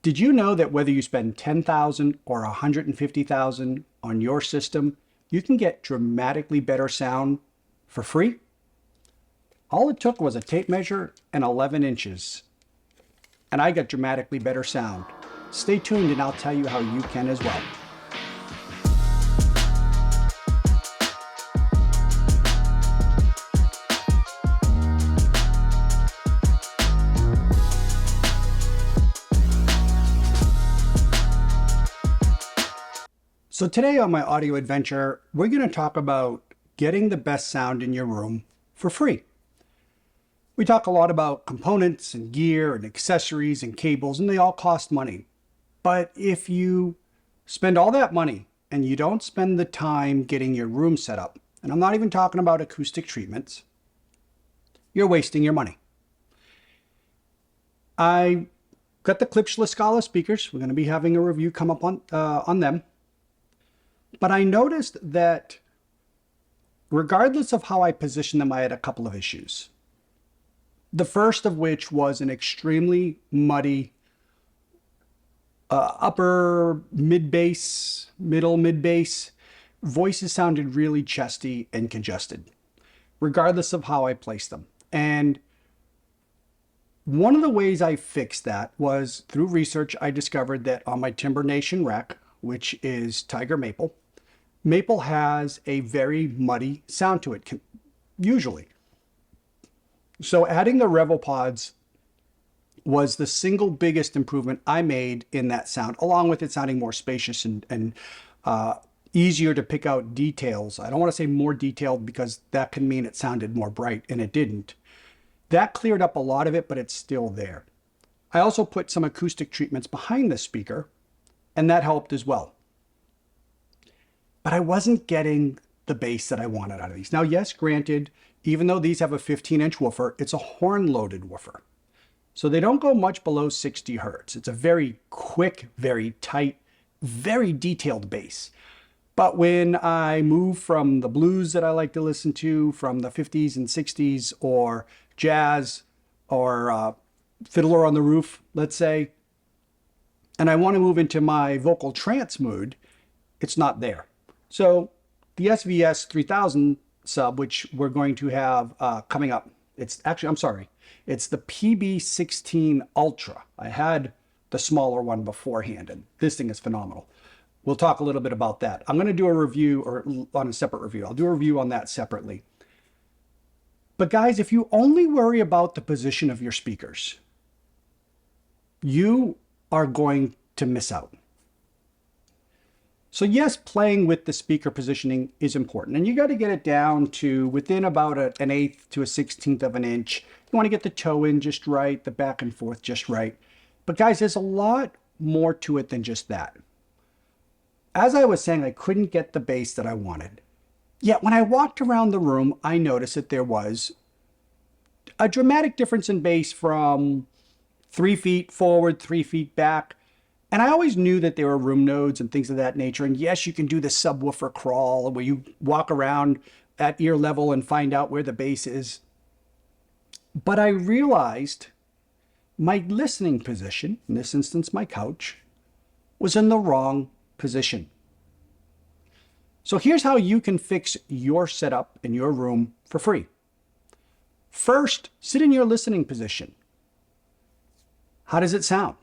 Did you know that whether you spend $10,000 or $150,000 on your system, you can get dramatically better sound for free? All it took was a tape measure and 11 inches, and I got dramatically better sound. Stay tuned and I'll tell you how you can as well. So today on my audio adventure, we're going to talk about getting the best sound in your room for free. We talk a lot about components and gear and accessories and cables, and they all cost money. But if you spend all that money and you don't spend the time getting your room set up, and I'm not even talking about acoustic treatments, you're wasting your money. I got the Klipschla Scala speakers. We're going to be having a review come up on them. But I noticed that regardless of how I positioned them, I had a couple of issues. The first of which was an extremely muddy upper mid-bass, middle mid-bass. Voices sounded really chesty and congested, regardless of how I placed them. And one of the ways I fixed that was through research. I discovered that on my Timber Nation rack, which is Tiger Maple, Maple has a very muddy sound to it, usually. So adding the RevoPods was the single biggest improvement I made in that sound, along with it sounding more spacious and easier to pick out details. I don't want to say more detailed because that can mean it sounded more bright, and it didn't. That cleared up a lot of it, but it's still there. I also put some acoustic treatments behind the speaker, and that helped as well. But I wasn't getting the bass that I wanted out of these. Now, yes, granted, even though these have a 15-inch woofer, it's a horn-loaded woofer. So they don't go much below 60 hertz. It's a very quick, very tight, very detailed bass. But when I move from the blues that I like to listen to, from the 50s and 60s, or jazz, or Fiddler on the Roof, let's say, and I want to move into my vocal trance mood, it's not there. So the SVS 3000 sub, which we're going to have coming up, it's the PB16 Ultra. I had the smaller one beforehand, and this thing is phenomenal. We'll talk a little bit about that. I'm going to do a review, or on a separate review. I'll do a review on that separately. But guys, if you only worry about the position of your speakers, you are going to miss out. So yes, playing with the speaker positioning is important, and you got to get it down to within about an eighth to a 16th of an inch. You want to get the toe in just right, the back and forth just right. But guys, there's a lot more to it than just that. As I was saying, I couldn't get the bass that I wanted. Yet when I walked around the room, I noticed that there was a dramatic difference in bass from 3 feet forward, 3 feet back. And I always knew that there were room nodes and things of that nature. And yes, you can do the subwoofer crawl where you walk around at ear level and find out where the bass is. But I realized my listening position, in this instance my couch, was in the wrong position. So here's how you can fix your setup in your room for free. First, sit in your listening position. How does it sound?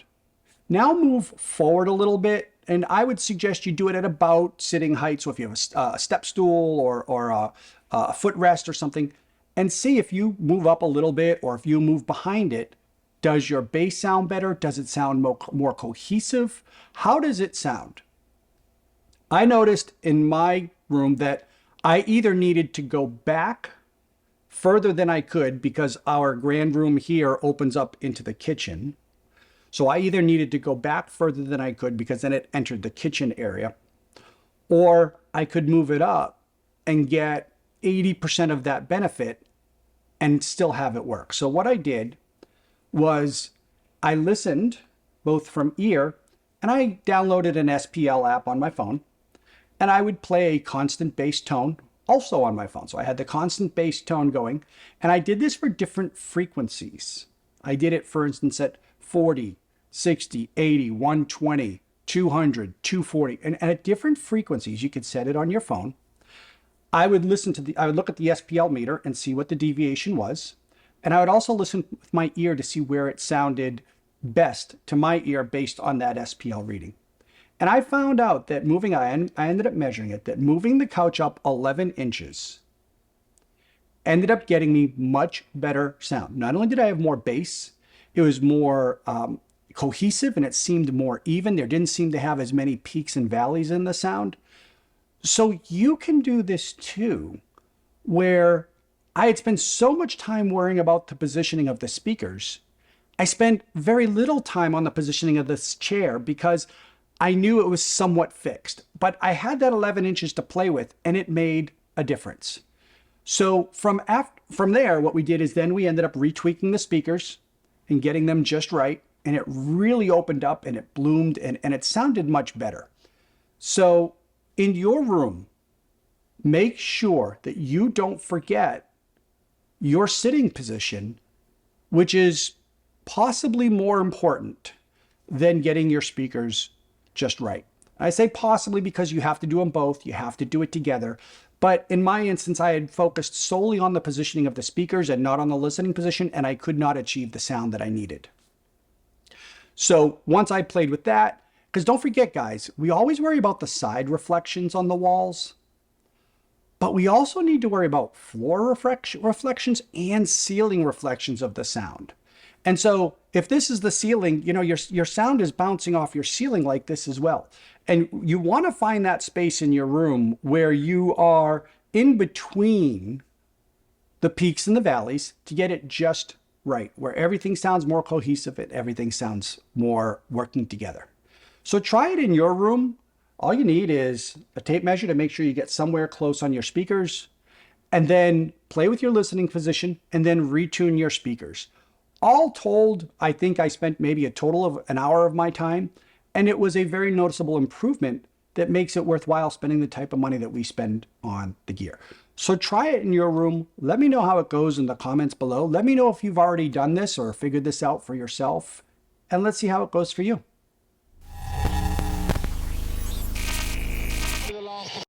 Now move forward a little bit, and I would suggest you do it at about sitting height. So if you have a step stool or a footrest or something, and see if you move up a little bit or if you move behind it, does your bass sound better? Does it sound more cohesive? How does it sound? I noticed in my room that I either needed to go back further than I could because our grand room here opens up into the kitchen. So I either needed to go back further than I could because then it entered the kitchen area, or I could move it up and get 80% of that benefit and still have it work. So what I did was I listened both from ear, and I downloaded an SPL app on my phone, and I would play a constant bass tone also on my phone. So I had the constant bass tone going, and I did this for different frequencies. I did it, for instance, at 40, 60, 80, 120, 200, 240, and at different frequencies. You could set it on your phone. I would look at the SPL meter and see what the deviation was. And I would also listen with my ear to see where it sounded best to my ear based on that SPL reading. And I found out that I ended up measuring it, that moving the couch up 11 inches ended up getting me much better sound. Not only did I have more bass, it was more cohesive and it seemed more even. There didn't seem to have as many peaks and valleys in the sound. So you can do this too, where I had spent so much time worrying about the positioning of the speakers. I spent very little time on the positioning of this chair because I knew it was somewhat fixed, but I had that 11 inches to play with and it made a difference. So from there, what we did is then we ended up retweaking the speakers and getting them just right. And it really opened up and it bloomed and it sounded much better. So in your room, make sure that you don't forget your sitting position, which is possibly more important than getting your speakers just right. I say possibly because you have to do them both. You have to do it together. But in my instance, I had focused solely on the positioning of the speakers and not on the listening position, and I could not achieve the sound that I needed. So once I played with that, because don't forget, guys, we always worry about the side reflections on the walls, but we also need to worry about floor reflections and ceiling reflections of the sound. And so if this is the ceiling, your sound is bouncing off your ceiling like this as well. And you want to find that space in your room where you are in between the peaks and the valleys to get it just right, where everything sounds more cohesive and everything sounds more working together. So try it in your room. All you need is a tape measure to make sure you get somewhere close on your speakers, and then play with your listening position and then retune your speakers. All told, I think I spent maybe a total of an hour of my time, and it was a very noticeable improvement that makes it worthwhile spending the type of money that we spend on the gear. So try it in your room. Let me know how it goes in the comments below. Let me know if you've already done this or figured this out for yourself, and let's see how it goes for you.